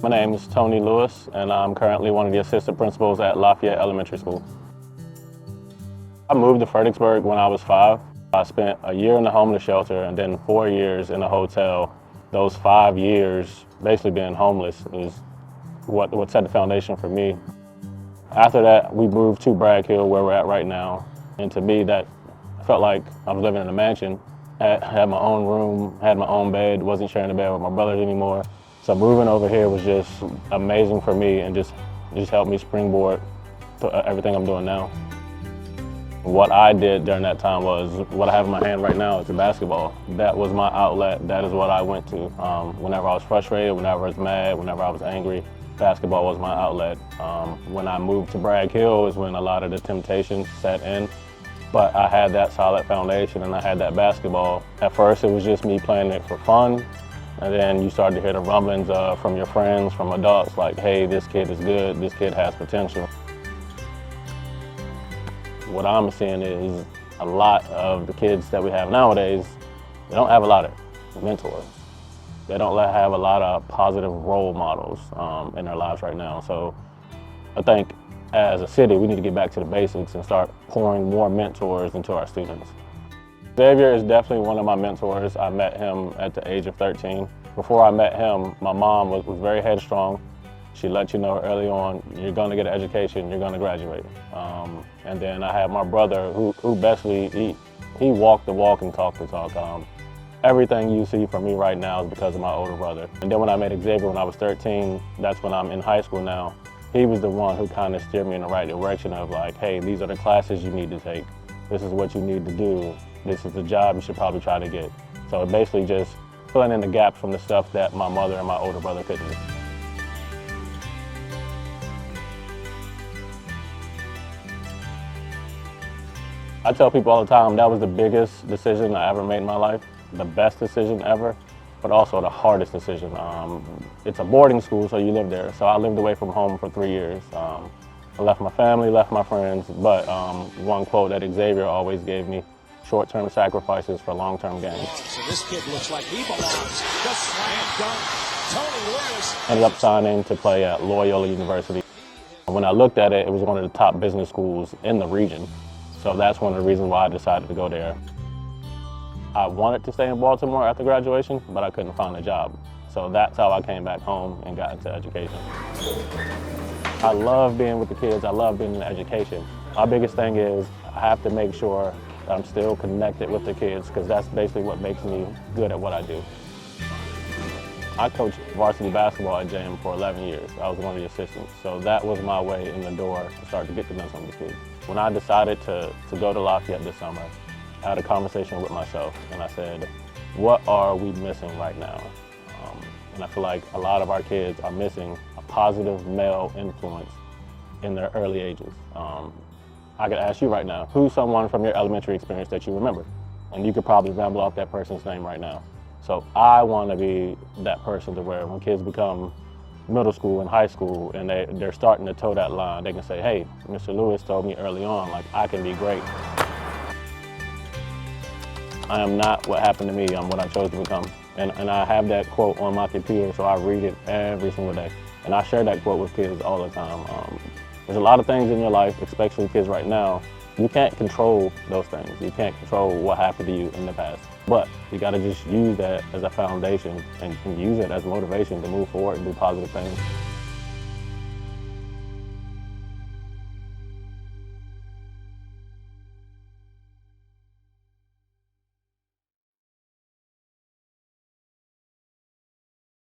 My name is Tony Lewis, and I'm currently one of the assistant principals at Lafayette Elementary School. I moved to Fredericksburg when I was 5. I spent a year in the homeless shelter and then 4 years in a hotel. Those 5 years basically being homeless is what set the foundation for me. After that, we moved to Bragg Hill, where we're at right now. And to me, that felt like I was living in a mansion. I had my own room, had my own bed, wasn't sharing a bed with my brothers anymore. So moving over here was just amazing for me and just helped me springboard to everything I'm doing now. What I did during that time was, what I have in my hand right now is the basketball. That was my outlet. That is what I went to. Whenever I was frustrated, whenever I was mad, whenever I was angry, basketball was my outlet. When I moved to Bragg Hill is when a lot of the temptations set in. But I had that solid foundation and I had that basketball. At first it was just me playing it for fun. And then you start to hear the rumblings from your friends, from adults, like, hey, this kid is good, this kid has potential. What I'm seeing is a lot of the kids that we have nowadays, they don't have a lot of mentors. They don't have a lot of positive role models in their lives right now. So I think as a city, we need to get back to the basics and start pouring more mentors into our students. Xavier is definitely one of my mentors. I met him at the age of 13. Before I met him, my mom was very headstrong. She let you know early on, you're going to get an education, you're going to graduate. And then I had my brother who basically, he walked the walk and talked the talk. Everything you see from me right now is because of my older brother. And then when I met Xavier when I was 13, that's when I'm in high school now. He was the one who kind of steered me in the right direction of like, hey, these are the classes you need to take. This is what you need to do. This is the job you should probably try to get. So basically just filling in the gaps from the stuff that my mother and my older brother couldn't do. I tell people all the time that was the biggest decision I ever made in my life, the best decision ever, but also the hardest decision. It's a boarding school, so you live there. So I lived away from home for 3 years. I left my family, left my friends, but one quote that Xavier always gave me, short-term sacrifices for long-term gains. So this kid looks like he belongs. Just slam dunk. Tony Lewis. Ended up signing to play at Loyola University. When I looked at it, it was one of the top business schools in the region. So that's one of the reasons why I decided to go there. I wanted to stay in Baltimore after graduation, but I couldn't find a job. So that's how I came back home and got into education. I love being with the kids. I love being in education. My biggest thing is I have to make sure that I'm still connected with the kids because that's basically what makes me good at what I do. I coached varsity basketball at JM for 11 years. I was one of the assistants. So that was my way in the door to start to get to know some of these kids. When I decided to go to Lafayette this summer, I had a conversation with myself and I said, what are we missing right now? And I feel like a lot of our kids are missing a positive male influence in their early ages. I could ask you right now, who's someone from your elementary experience that you remember? And you could probably ramble off that person's name right now. So I want to be that person to where when kids become middle school and high school and they're starting to toe that line, they can say, hey, Mr. Lewis told me early on, like, I can be great. I am not what happened to me, I'm what I chose to become. And I have that quote on my computer, so I read it every single day. And I share that quote with kids all the time. There's a lot of things in your life, especially kids right now, you can't control those things. You can't control what happened to you in the past. But you gotta just use that as a foundation and use it as motivation to move forward and do positive things.